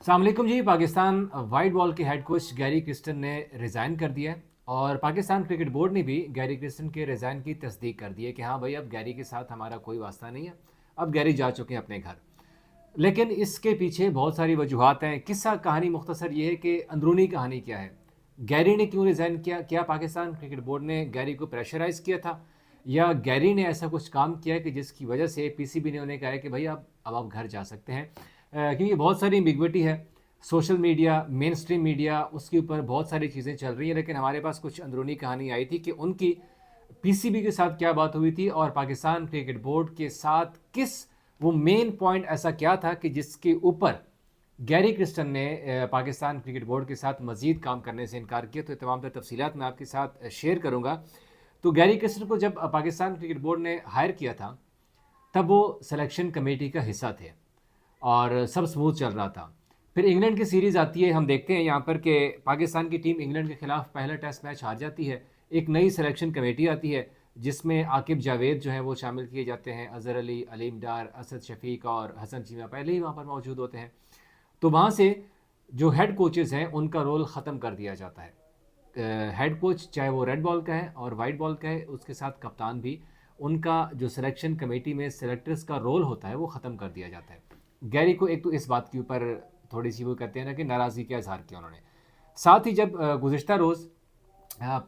अस्सलाम वालेकुम जी। Pakistan white ball के हेड कोच गैरी क्रिस्टन ने रिज़ाइन कर दिया है और पाकिस्तान क्रिकेट बोर्ड ने भी गैरी क्रिस्टन के रिज़ाइन की तस्दीक कर दी है कि हाँ भाई, अब गैरी के साथ हमारा कोई वास्ता नहीं है। अब गैरी जा चुके हैं अपने घर। लेकिन इसके पीछे बहुत सारी वजूहात हैं। किस्सा कहानी मुख्तसर ये है कि अंदरूनी कहानी क्या है। गैरी ने क्यों रिज़ाइन किया? क्या पाकिस्तान क्रिकेट बोर्ड ने गैरी को प्रेशराइज़ किया था, या गैरी ने ऐसा कुछ काम किया है कि जिसकी वजह से पीसीबी ने उन्हें कहा है कि भाई अब आप घर जा सकते हैं? क्योंकि बहुत सारी एम्बिग्विटी है। Social media, main stream media, उसके ऊपर बहुत सारी चीज़ें चल रही हैं, लेकिन हमारे पास कुछ अंदरूनी कहानी आई थी कि उनकी पीसीबी के साथ क्या बात हुई थी और पाकिस्तान क्रिकेट बोर्ड के साथ वो मेन पॉइंट ऐसा क्या था कि जिसके ऊपर गैरी क्रिस्टन ने पाकिस्तान क्रिकेट बोर्ड के साथ मज़ीद काम करने से इनकार किया। तो तमाम तर तफसीलात मैं आपके साथ शेयर करूँगा। तो गैरी क्रिस्टन को जब पाकिस्तान क्रिकेट बोर्ड ने हायर किया था, तब वो सिलेक्शन कमेटी का हिस्सा थे और सब स्मूथ चल रहा था। फिर इंग्लैंड की सीरीज़ आती है, हम देखते हैं यहाँ पर कि पाकिस्तान की टीम इंग्लैंड के खिलाफ पहला टेस्ट मैच हार जाती है। एक नई सिलेक्शन कमेटी आती है जिसमें आकिब जावेद जो हैं वो शामिल किए जाते हैं। अज़हर अली, अलीम डार, असद शफीक और हसन चीमा पहले ही वहाँ पर मौजूद होते हैं। तो वहाँ से जो हेड कोचेज़ हैं उनका रोल ख़त्म कर दिया जाता है। हेड कोच चाहे वो रेड बॉल का है और वाइट बॉल का है, उसके साथ कप्तान भी, उनका जो सिलेक्शन कमेटी में सेलेक्टर्स का रोल होता है वो ख़त्म कर दिया जाता है। गैरी को एक तो इस बात के ऊपर थोड़ी सी वो कहते हैं ना कि नाराज़गी का इजहार किया उन्होंने। साथ ही जब गुज़िश्ता रोज़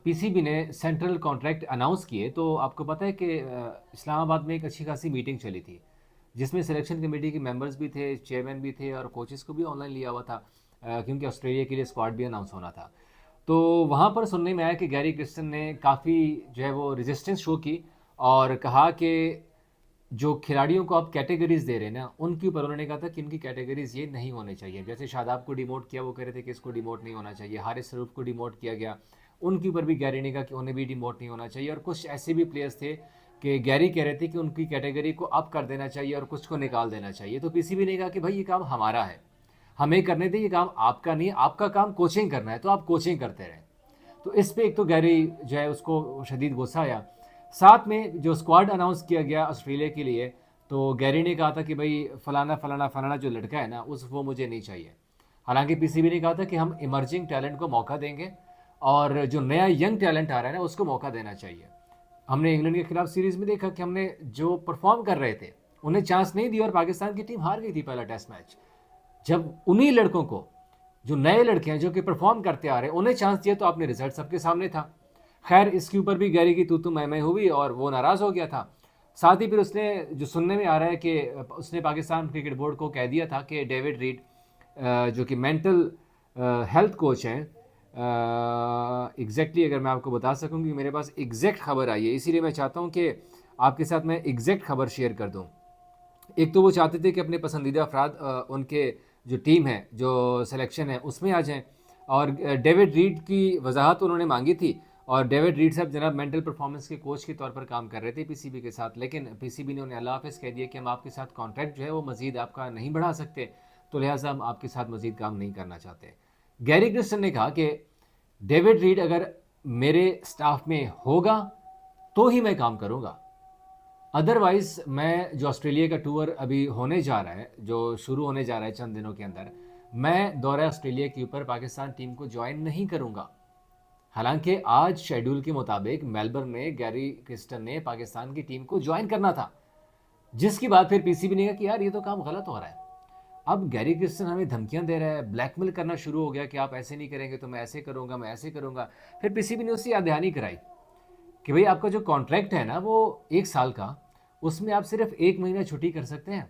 पीसीबी ने सेंट्रल कॉन्ट्रैक्ट अनाउंस किए, तो आपको पता है कि इस्लामाबाद में एक अच्छी खासी मीटिंग चली थी जिसमें सिलेक्शन कमेटी के मेंबर्स भी थे, चेयरमैन भी थे और कोचेस को भी ऑनलाइन लिया हुआ था, क्योंकि ऑस्ट्रेलिया के लिए स्क्वाड भी अनाउंस होना था। तो वहाँ पर सुनने में आया कि गैरी क्रिस्टन ने काफ़ी जो है वो रेजिस्टेंस शो की और कहा कि जो खिलाड़ियों को आप कैटेगरीज दे रहे हैं ना, उनके ऊपर उन्होंने कहा था कि इनकी कैटेगरीज ये नहीं होने चाहिए। जैसे शादाब को डिमोट किया, वो कह रहे थे कि इसको डिमोट नहीं होना चाहिए। हारिस सरूफ को डिमोट किया गया, उनके ऊपर भी गैरी ने कहा कि उन्हें भी डिमोट नहीं होना चाहिए। और कुछ ऐसे भी प्लेयर्स थे कि गैरी कह रहे थे कि उनकी कैटेगरी को अप कर देना चाहिए और कुछ को निकाल देना चाहिए। तो पीसीबी ने कहा कि भाई ये काम हमारा है, हमें करने दें, ये काम आपका नहीं है, आपका काम कोचिंग करना है, तो आप कोचिंग करते रहें। तो इस पे एक तो गैरी जो है उसको शदीद गुस्सा आया। साथ में जो स्क्वाड अनाउंस किया गया ऑस्ट्रेलिया के लिए, तो गैरी ने कहा था कि भाई फलाना फलाना फलाना जो लड़का है ना, वो मुझे नहीं चाहिए। हालांकि पीसीबी ने कहा था कि हम इमर्जिंग टैलेंट को मौका देंगे और जो नया यंग टैलेंट आ रहा है ना, उसको मौका देना चाहिए। हमने इंग्लैंड के खिलाफ सीरीज में देखा कि हमने जो परफॉर्म कर रहे थे उन्हें चांस नहीं दिया और पाकिस्तान की टीम हार गई थी पहला टेस्ट मैच। जब उन्हीं लड़कों को, जो नए लड़के हैं जो कि परफॉर्म करते आ रहे हैं, उन्हें चांस दिया तो आपने रिजल्ट सबके सामने था। खैर, इसके ऊपर भी गैरी की तू मैं हुई और वो नाराज़ हो गया था। साथ ही फिर उसने, जो सुनने में आ रहा है कि उसने पाकिस्तान क्रिकेट बोर्ड को कह दिया था कि डेविड रीड, जो कि मेंटल हेल्थ कोच हैं, एग्जैक्टली अगर मैं आपको बता सकूं कि मेरे पास एग्जैक्ट खबर आई है, इसीलिए मैं चाहता हूं कि आपके साथ मैं एग्जैक्ट खबर शेयर कर दूं। एक तो वो चाहते थे कि अपने पसंदीदा अफराद उनके जो टीम है, जो सिलेक्शन है, उसमें आ जाएं। और डेविड रीड की वजाहत उन्होंने मांगी थी और डेविड रीड साहब जनाब मेंटल परफॉर्मेंस के कोच के तौर पर काम कर रहे थे पीसीबी के साथ, लेकिन पीसीबी ने उन्हें अल्लाह हाफिज़ कह दिया कि हम आपके साथ कॉन्ट्रैक्ट जो है वो मज़ीद आपका नहीं बढ़ा सकते, तो लिहाजा हम आपके साथ मज़ीद काम नहीं करना चाहते। गैरी क्रिस्टन ने कहा कि डेविड रीड अगर मेरे स्टाफ में होगा तो ही मैं काम करूँगा, अदरवाइज मैं, जो ऑस्ट्रेलिया का टूर अभी होने जा रहा है, जो शुरू होने जा रहा है चंद दिनों के अंदर, मैं दौरा ऑस्ट्रेलिया के ऊपर पाकिस्तान टीम को ज्वाइन नहीं करूंगा। हालांकि आज शेड्यूल के मुताबिक मेलबर्न में गैरी क्रिस्टन ने पाकिस्तान की टीम को ज्वाइन करना था, जिसकी बात फिर पीसीबी ने कहा कि यार ये तो काम गलत हो रहा है। अब गैरी क्रिस्टन हमें धमकियां दे रहा है, ब्लैकमेल करना शुरू हो गया कि आप ऐसे नहीं करेंगे तो मैं ऐसे करूंगा, मैं ऐसे करूंगा। फिर पीसीबी ने उससे याद दहानी कराई कि भाई आपका जो कॉन्ट्रैक्ट है ना वो 1 साल का, उसमें आप सिर्फ 1 महीना छुट्टी कर सकते हैं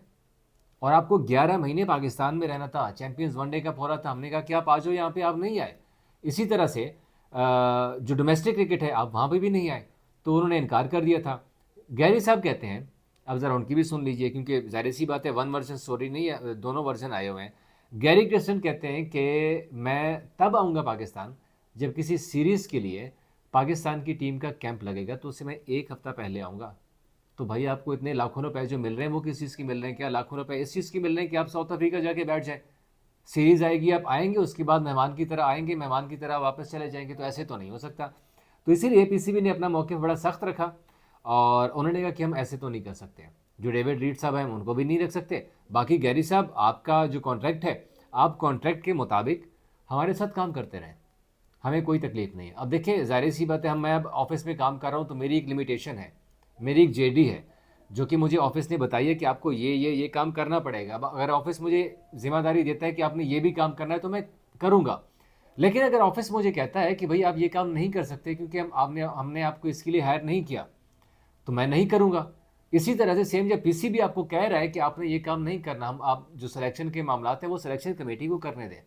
और आपको 11 महीने पाकिस्तान में रहना था। चैंपियंस वनडे कप हो रहा था, हमने कहा कि आप आ जाओ यहाँ पे, आप नहीं आए। इसी तरह से जो डोमेस्टिक क्रिकेट है आप वहाँ पे भी नहीं आए, तो उन्होंने इनकार कर दिया था। गैरी साहब कहते हैं, अब ज़रा उनकी भी सुन लीजिए क्योंकि जाहिर सी बात है वन वर्जन स्टोरी नहीं है, दोनों वर्जन आए हुए हैं। गैरी क्रिस्टन कहते हैं कि मैं तब आऊँगा पाकिस्तान जब किसी सीरीज़ के लिए पाकिस्तान की टीम का कैंप लगेगा, तो उससे मैं 1 हफ्ता पहले आऊँगा। तो भाई आपको इतने लाखों रुपए जो मिल रहे हैं वो किस चीज़ की मिल रहे हैं? क्या लाखों रुपए इस चीज़ की मिल रहे हैं कि आप साउथ अफ्रीका जाके बैठ जाए, सीरीज़ आएगी आप आएंगे, उसके बाद मेहमान की तरह आएंगे, मेहमान की तरह वापस चले जाएंगे? तो ऐसे तो नहीं हो सकता। तो इसीलिए पीसीबी ने अपना मौक़िफ़ बड़ा सख्त रखा और उन्होंने कहा कि हम ऐसे तो नहीं कर सकते। जो डेविड रीड साहब हैं उनको भी नहीं रख सकते। बाकी गैरी साहब, आपका जो कॉन्ट्रैक्ट है आप कॉन्ट्रैक्ट के मुताबिक हमारे साथ काम करते रहें, हमें कोई तकलीफ नहीं है। अब देखिए ज़ाहिर सी बात है, मैं अब ऑफिस में काम कर रहा हूँ तो मेरी एक लिमिटेशन है, मेरी एक जेडी है जो कि मुझे ऑफिस ने बताई है कि आपको ये काम करना पड़ेगा। अब अगर ऑफिस मुझे जिम्मेदारी देता है कि आपने ये भी काम करना है तो मैं करूँगा। लेकिन अगर ऑफिस मुझे कहता है कि भाई आप ये काम नहीं कर सकते क्योंकि हमने आपको इसके लिए हायर नहीं किया, तो मैं नहीं करूँगा। इसी तरह से सेम जब पीसीबी आपको कह रहा है कि आपने ये काम नहीं करना, हम आप जो सिलेक्शन के मामलात हैं वो सिलेक्शन कमेटी को करने दें।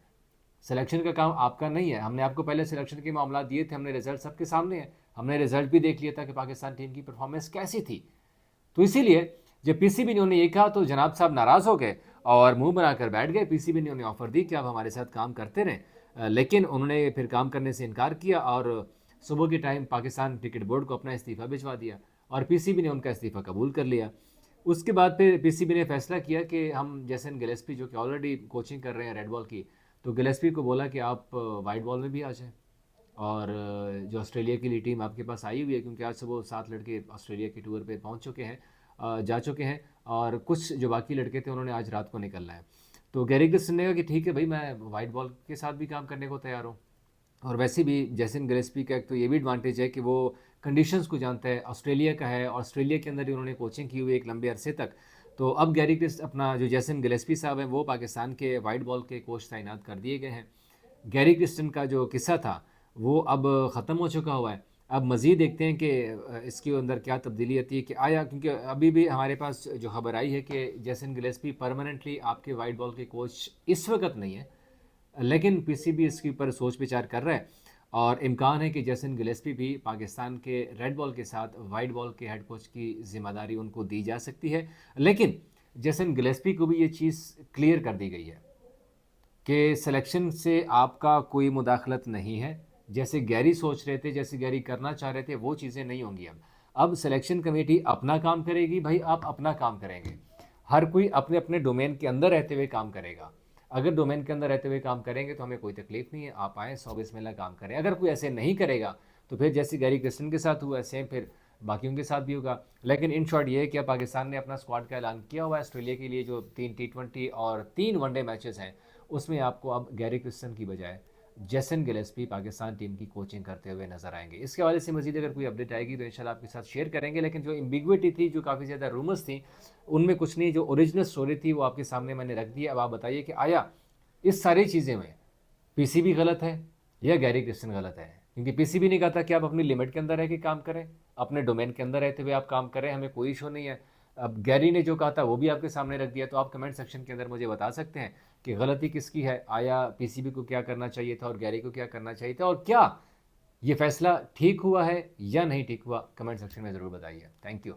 सिलेक्शन का काम आपका नहीं है। हमने आपको पहले सिलेक्शन के मामला दिए थे, हमने रिजल्ट सबके सामने है, हमने रिजल्ट भी देख लिया था कि पाकिस्तान टीम की परफॉर्मेंस कैसी थी। तो इसीलिए जब पीसीबी ने उन्हें ये कहा तो जनाब साहब नाराज़ हो गए और मुंह बनाकर बैठ गए। पीसीबी ने उन्हें ऑफर दी कि आप हमारे साथ काम करते रहें, लेकिन उन्होंने फिर काम करने से इनकार किया और सुबह के टाइम पाकिस्तान क्रिकेट बोर्ड को अपना इस्तीफ़ा भिजवा दिया और पीसीबी ने उनका इस्तीफ़ा कबूल कर लिया। उसके बाद फिर पीसीबी ने फैसला किया कि हम जैसन गिलेस्पी जो कि ऑलरेडी कोचिंग कर रहे हैं रेड बॉल की, तो गिलेस्पी को बोला कि आप वाइट बॉल में भी आ जाएं और जो ऑस्ट्रेलिया के लिए टीम आपके पास आई हुई है, क्योंकि आज सुबह 7 लड़के ऑस्ट्रेलिया के टूर पे पहुंच चुके हैं, जा चुके हैं और कुछ जो बाकी लड़के थे उन्होंने आज रात को निकलना है। तो गैरी क्रिस्टन ने कहा कि ठीक है भाई, मैं वाइट बॉल के साथ भी काम करने को तैयार हूँ। और वैसे भी जैसन गिलेस्पी का एक तो ये भी एडवांटेज है कि वो कंडीशंस को जानता है, ऑस्ट्रेलिया का है, ऑस्ट्रेलिया के अंदर ही उन्होंने कोचिंग की हुई है एक लंबे अरसे तक। तो अब गैरी क्रिस्ट अपना जो जैसन गिलेस्पी साहब हैं वो पाकिस्तान के वाइट बॉल के कोच तैनात कर दिए गए हैं। गैरी क्रिस्टन का जो किस्सा था वो अब ख़त्म हो चुका हुआ है। अब मज़ीद देखते हैं कि इसके अंदर क्या तब्दीली आती है कि आया, क्योंकि अभी भी हमारे पास जो खबर आई है कि जैसन गिलेस्पी परमानेंटली आपके वाइट बॉल के कोच इस वक्त नहीं है, लेकिन पीसीबी इसके ऊपर सोच विचार कर रहा है और इम्कान है कि जैसन गिलेस्पी भी पाकिस्तान के रेड बॉल के साथ वाइट बॉल के हेड कोच की जिम्मेदारी उनको दी जा सकती है। लेकिन जैसन गिलेस्पी को भी ये चीज़ क्लियर कर दी गई है कि सिलेक्शन से आपका कोई मुदाखलत नहीं है। जैसे गैरी सोच रहे थे, जैसे गैरी करना चाह रहे थे, वो चीज़ें नहीं होंगी। अब सिलेक्शन कमेटी अपना काम करेगी, भाई आप अपना काम करेंगे, हर कोई अपने अपने डोमेन के अंदर रहते हुए काम करेगा। अगर डोमेन के अंदर रहते हुए काम करेंगे तो हमें कोई तकलीफ नहीं है, आप आएँ 100 बिस्मिल्लाह काम करें। अगर कोई ऐसे नहीं करेगा तो फिर जैसे गैरी क्रिस्टन के साथ हुआ सेम फिर बाकियों के साथ भी होगा। लेकिन इन शॉर्ट ये है कि पाकिस्तान ने अपना स्क्वाड का ऐलान किया हुआ है ऑस्ट्रेलिया के लिए, जो 3 T20 और 3 वनडे मैचेस हैं उसमें आपको अब गैरी क्रिस्टन की बजाय जैसन गिलेस्पी पाकिस्तान टीम की कोचिंग करते हुए नजर आएंगे। इसके हवाले से मजीद अगर कोई अपडेट आएगी तो इंशाल्लाह आपके साथ शेयर करेंगे। लेकिन जो एम्बिग्विटी थी, जो काफ़ी ज़्यादा रूमर्स थी, उनमें कुछ नहीं, जो ओरिजिनल स्टोरी थी वो आपके सामने मैंने रख दी। अब आप बताइए कि आया इस सारी चीज़ें में पीसीबी गलत है या गैरी क्रिस्टन गलत है? क्योंकि पीसीबी ने कहा था कि आप अपनी लिमिट के अंदर रह के काम करें, अपने डोमेन के अंदर रहते हुए आप काम करें, हमें कोई इशू नहीं है। अब गैरी ने जो कहा था वो भी आपके सामने रख दिया। तो आप कमेंट सेक्शन के अंदर मुझे बता सकते हैं कि गलती किसकी है, आया पीसीबी को क्या करना चाहिए था और गैरी को क्या करना चाहिए था, और क्या ये फैसला ठीक हुआ है या नहीं ठीक हुआ? कमेंट सेक्शन में ज़रूर बताइए। Thank you.